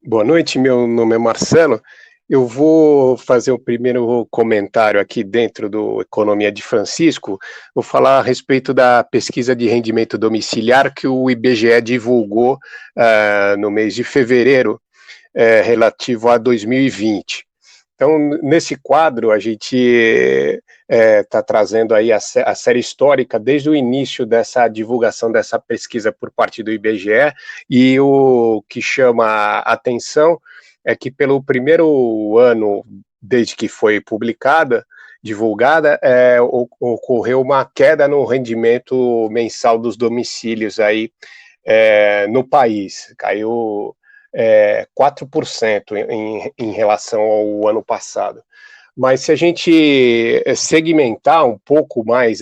Boa noite, meu nome é Marcelo. Eu vou fazer o primeiro comentário aqui dentro do Economia de Francisco. Vou falar a respeito da pesquisa de rendimento domiciliar que o IBGE divulgou no mês de fevereiro, relativo a 2020. Então, nesse quadro, a gente está trazendo aí a série histórica desde o início dessa divulgação dessa pesquisa por parte do IBGE, e o que chama a atenção é que pelo primeiro ano, desde que foi publicada, divulgada, ocorreu uma queda no rendimento mensal dos domicílios aí no país. Caiu 4% em relação ao ano passado. Mas se a gente segmentar um pouco mais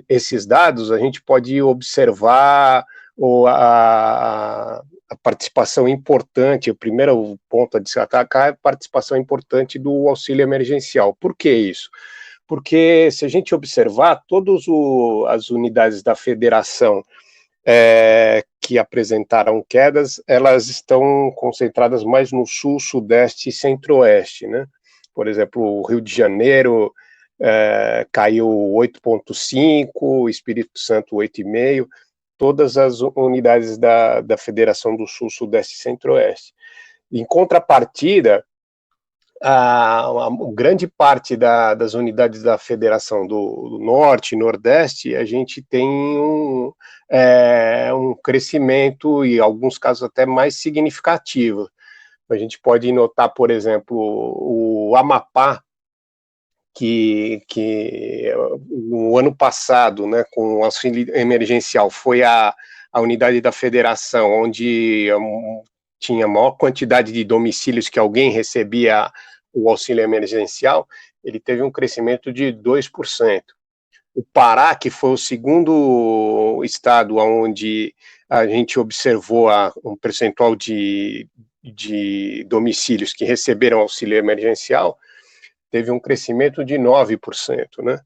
esses dados, a gente pode observar a participação importante, o primeiro ponto a destacar é a participação importante do auxílio emergencial. Por que isso? Porque se a gente observar, todas as unidades da federação que apresentaram quedas, elas estão concentradas mais no sul, sudeste e centro-oeste, né? Por exemplo, o Rio de Janeiro caiu 8,5%, Espírito Santo 8,5%, todas as unidades da Federação do Sul, Sudeste e Centro-Oeste. Em contrapartida, a grande parte das unidades da Federação do Norte e Nordeste, a gente tem um crescimento, e em alguns casos até mais significativo. A gente pode notar, por exemplo, o Amapá, que no ano passado, né, com o auxílio emergencial, foi a unidade da Federação onde tinha a maior quantidade de domicílios que alguém recebia o auxílio emergencial, ele teve um crescimento de 2%. O Pará, que foi o segundo estado onde a gente observou um percentual de domicílios que receberam auxílio emergencial, teve um crescimento de 9%, né?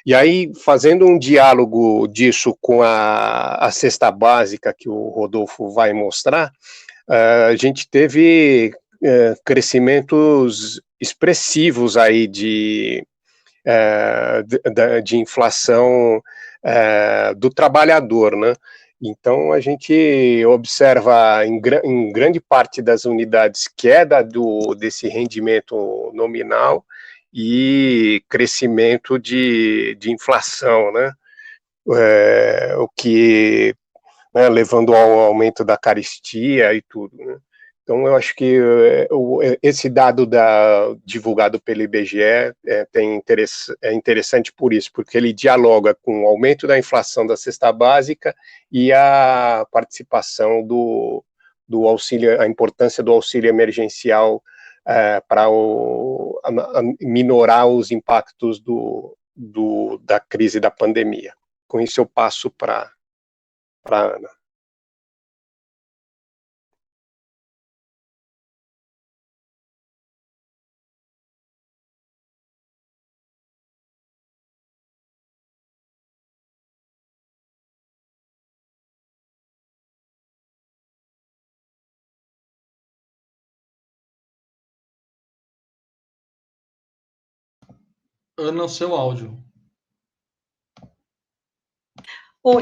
E aí, fazendo um diálogo disso com a cesta básica que o Rodolfo vai mostrar, a gente teve crescimentos expressivos aí de inflação do trabalhador, né? Então, a gente observa em grande parte das unidades queda desse rendimento nominal e crescimento de inflação, né? O que, né, levando ao aumento da carestia e tudo, né? Então, eu acho que esse dado divulgado pelo IBGE é interessante por isso, porque ele dialoga com o aumento da inflação da cesta básica e a participação do auxílio, a importância do auxílio emergencial para minorar os impactos da crise da pandemia. Com isso, eu passo para a Ana. Ana, seu áudio.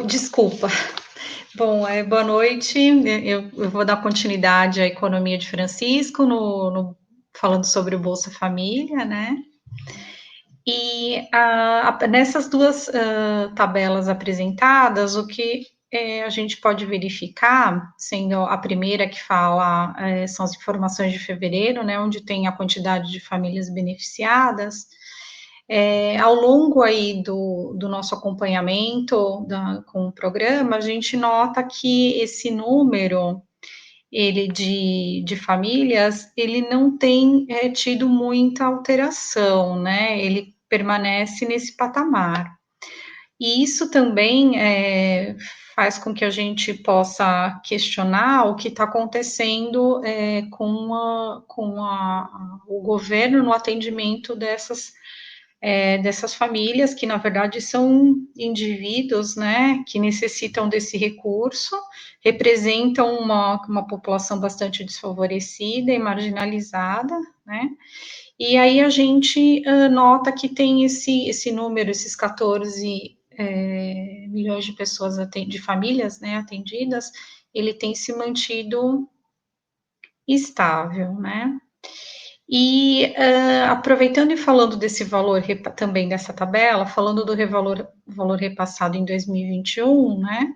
Desculpa. Bom, boa noite. Eu vou dar continuidade à economia de Francisco, falando sobre o Bolsa Família, né? E nessas duas tabelas apresentadas, o que a gente pode verificar, sendo a primeira que fala, são as informações de fevereiro, né, onde tem a quantidade de famílias beneficiadas. Ao longo aí do nosso acompanhamento com o programa, a gente nota que esse número, ele de famílias, ele não tem tido muita alteração, né? Ele permanece nesse patamar. E isso também faz com que a gente possa questionar o que está acontecendo com o governo no atendimento dessas famílias que, na verdade, são indivíduos, né, que necessitam desse recurso, representam uma população bastante desfavorecida e marginalizada, né, e aí a gente nota que tem esse número, esses 14 milhões de pessoas, de famílias, né, atendidas, ele tem se mantido estável, né. E aproveitando e falando desse valor também dessa tabela, falando do valor repassado em 2021, né,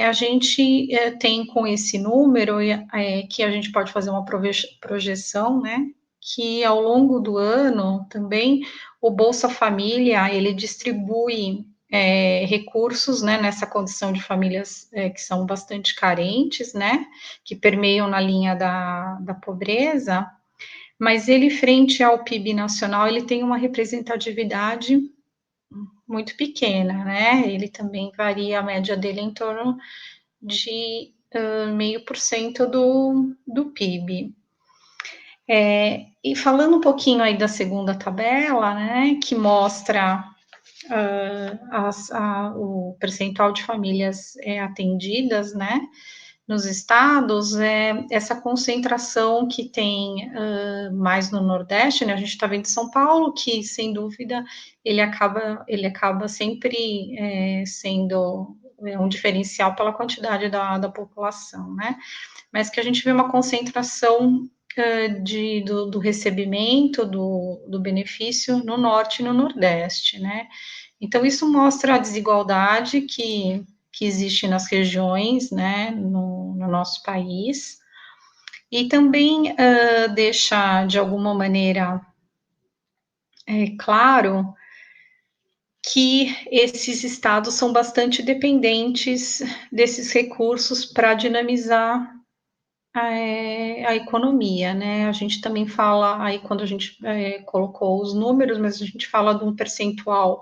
a gente tem com esse número que a gente pode fazer uma projeção, né, que ao longo do ano também o Bolsa Família ele distribui recursos, né, nessa condição de famílias que são bastante carentes, né, que permeiam na linha da pobreza, mas ele, frente ao PIB nacional, ele tem uma representatividade muito pequena, né? Ele também varia, a média dele em torno de 0,5% do PIB. E falando um pouquinho aí da segunda tabela, né, que mostra o percentual de famílias atendidas, né, nos estados, essa concentração que tem mais no Nordeste, né, a gente está vendo São Paulo, que, sem dúvida, ele acaba sempre sendo um diferencial pela quantidade da população, né, mas que a gente vê uma concentração do recebimento do benefício no Norte e no Nordeste, né, então isso mostra a desigualdade que existe nas regiões, né, no nosso país, e também deixa, de alguma maneira, claro que esses estados são bastante dependentes desses recursos para dinamizar a economia, né, a gente também fala, aí quando a gente colocou os números, mas a gente fala de um percentual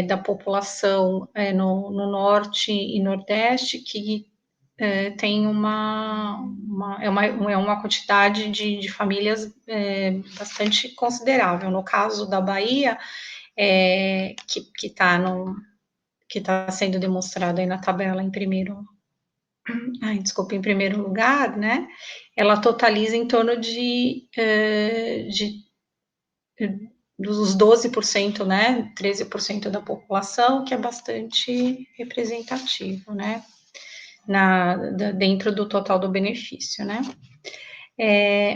da população no Norte e Nordeste que tem uma quantidade de famílias bastante considerável. No caso da Bahia, que está sendo demonstrado aí na tabela em primeiro lugar, né? Ela totaliza em torno dos 12%, né? 13% da população, que é bastante representativo, né? Dentro do total do benefício, né?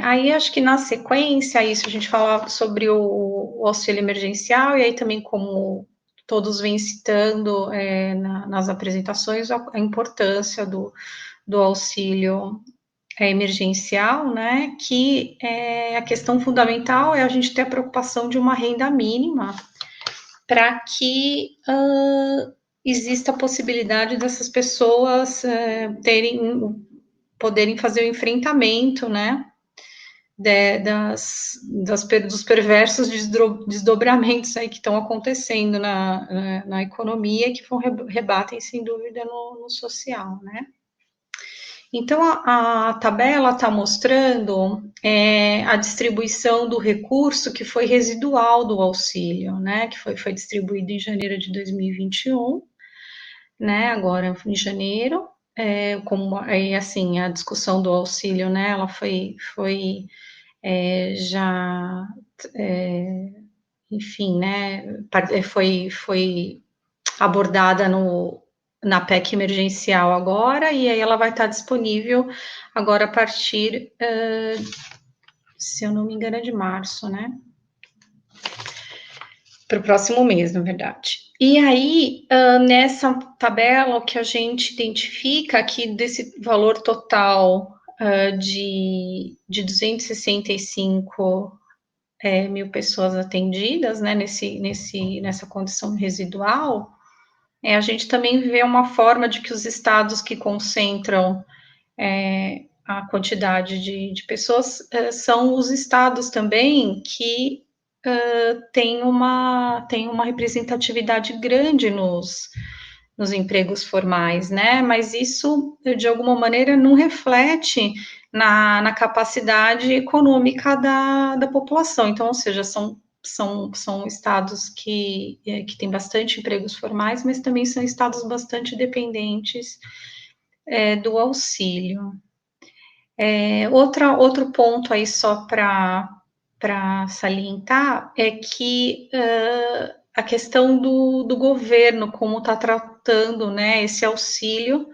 Aí acho que na sequência, isso a gente fala sobre o auxílio emergencial, e aí também, como todos vêm citando nas apresentações, a importância do auxílio emergencial, né, que a questão fundamental é a gente ter a preocupação de uma renda mínima para que exista a possibilidade dessas pessoas poderem fazer o enfrentamento, né, dos perversos desdobramentos aí que estão acontecendo na economia, que rebatem, sem dúvida, no social, né. Então, a tabela está mostrando a distribuição do recurso que foi residual do auxílio, né, que foi distribuído em janeiro de 2021, né, agora em janeiro, como assim, a discussão do auxílio, né, ela foi já, enfim, né, foi abordada na PEC emergencial agora, e aí ela vai estar disponível agora a partir, se eu não me engano, é de março, né? Para o próximo mês, na verdade. E aí, nessa tabela, o que a gente identifica aqui desse valor total de 265 mil pessoas atendidas, né, nessa condição residual, a gente também vê uma forma de que os estados que concentram a quantidade de pessoas são os estados também que têm uma representatividade grande nos empregos formais, né? Mas isso, de alguma maneira, não reflete na capacidade econômica da população. Então, ou seja, são são estados que têm bastante empregos formais, mas também são estados bastante dependentes do auxílio. Outro ponto aí só para salientar é que a questão do governo, como está tratando, né, esse auxílio,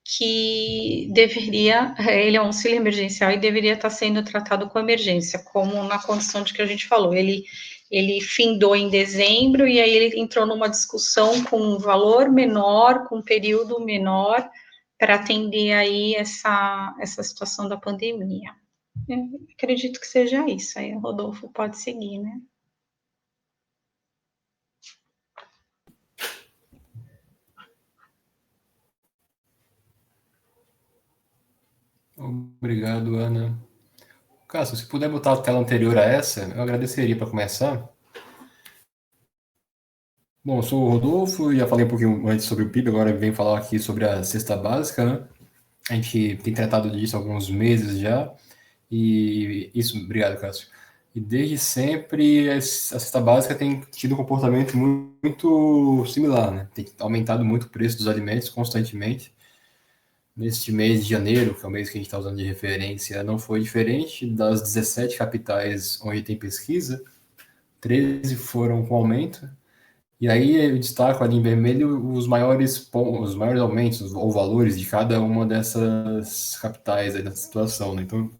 que deveria, ele é um auxílio emergencial e deveria estar sendo tratado com emergência, como na condição de que a gente falou, ele findou em dezembro e aí ele entrou numa discussão com um valor menor, com um período menor, para atender aí essa situação da pandemia. Eu acredito que seja isso, aí o Rodolfo pode seguir, né? Obrigado, Ana. Cássio, se puder botar a tela anterior a essa, eu agradeceria para começar. Bom, eu sou o Rodolfo, já falei um pouquinho antes sobre o PIB, agora venho falar aqui sobre a cesta básica, né? A gente tem tratado disso há alguns meses já, e isso, obrigado, Cássio. E desde sempre a cesta básica tem tido um comportamento muito similar, né? Tem aumentado muito o preço dos alimentos constantemente. Neste mês de janeiro, que é o mês que a gente está usando de referência, não foi diferente. Das 17 capitais onde tem pesquisa, 13 foram com aumento. E aí eu destaco ali em vermelho os maiores aumentos ou valores de cada uma dessas capitais aí dessa situação, né? Então,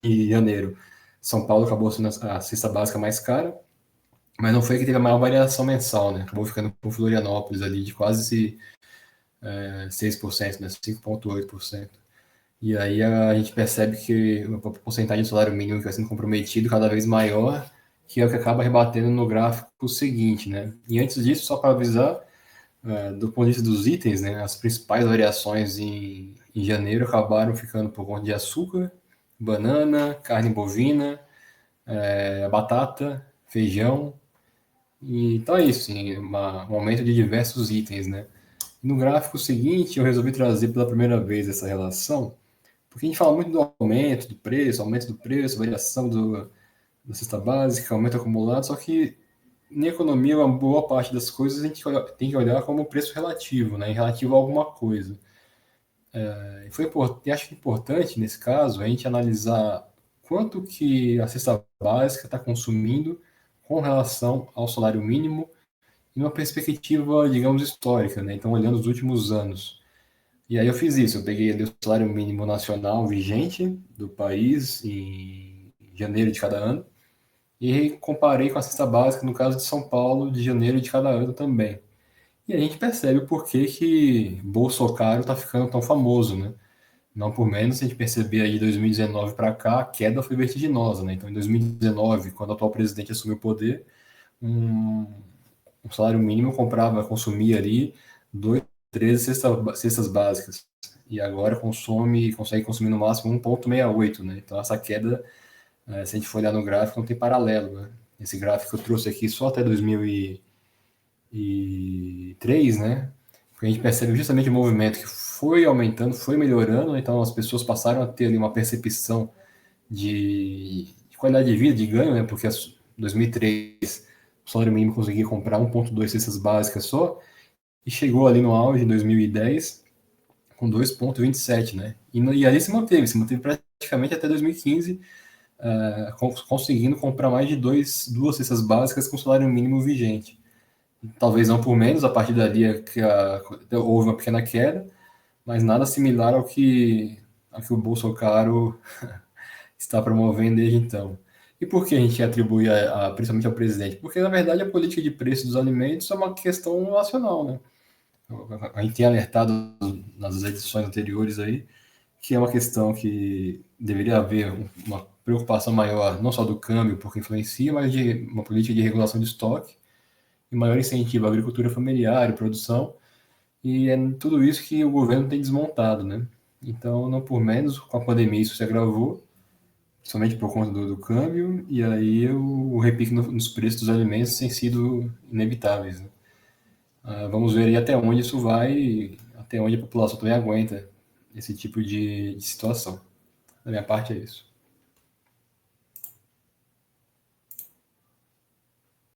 em janeiro, São Paulo acabou sendo a cesta básica mais cara, mas não foi que teve a maior variação mensal, né? Acabou ficando com Florianópolis ali de quase 6%, né? 5,8%. E aí a gente percebe que a porcentagem do salário mínimo que vai sendo comprometido cada vez maior, que é o que acaba rebatendo no gráfico seguinte, né? E antes disso, só para avisar, do ponto de vista dos itens, né, as principais variações em janeiro acabaram ficando por conta de açúcar, banana, carne bovina, batata, feijão. E, então é isso, sim, um aumento de diversos itens, né? No gráfico seguinte, eu resolvi trazer pela primeira vez essa relação, porque a gente fala muito do aumento do preço, variação da cesta básica, aumento acumulado, só que na economia, uma boa parte das coisas a gente tem que olhar como preço relativo, né, em relativo a alguma coisa. Acho que é importante, nesse caso, a gente analisar quanto que a cesta básica está consumindo com relação ao salário mínimo em uma perspectiva, digamos, histórica, né? Então, olhando os últimos anos. E aí eu fiz isso, eu peguei ali o salário mínimo nacional vigente do país em janeiro de cada ano e comparei com a cesta básica, no caso de São Paulo, de janeiro de cada ano também. E a gente percebe por que que Bolsonaro está ficando tão famoso, né? Não por menos, se a gente perceber aí de 2019 para cá, a queda foi vertiginosa, né? Então, em 2019, quando o atual presidente assumiu o poder, um, um salário mínimo consumia ali 13 cestas básicas. E agora consegue consumir no máximo 1,68, né? Então, essa queda, se a gente for olhar no gráfico, não tem paralelo, né? Esse gráfico eu trouxe aqui só até 2003, né? Porque a gente percebe justamente o movimento que foi aumentando, foi melhorando, então as pessoas passaram a ter ali uma percepção de qualidade de vida, de ganho, né? Porque em 2003 o salário mínimo conseguia comprar 1,2 cestas básicas só, e chegou ali no auge em 2010 com 2,27, né? E ali se manteve praticamente até 2015, conseguindo comprar mais de duas cestas básicas com salário mínimo vigente. Talvez não por menos, a partir dali houve uma pequena queda, mas nada similar ao que o Bolsonaro está promovendo desde então. E por que a gente atribui principalmente ao presidente? Porque, na verdade, a política de preço dos alimentos é uma questão nacional, né? A gente tem alertado nas edições anteriores aí que é uma questão que deveria haver uma preocupação maior, não só do câmbio, porque influencia, mas de uma política de regulação de estoque e maior incentivo à agricultura familiar e produção, e é tudo isso que o governo tem desmontado, né? Então, não por menos, com a pandemia isso se agravou, somente por conta do câmbio, e aí o repique nos preços dos alimentos tem sido inevitáveis, né? Vamos ver aí até onde isso vai, até onde a população também aguenta esse tipo de situação. Da minha parte é isso.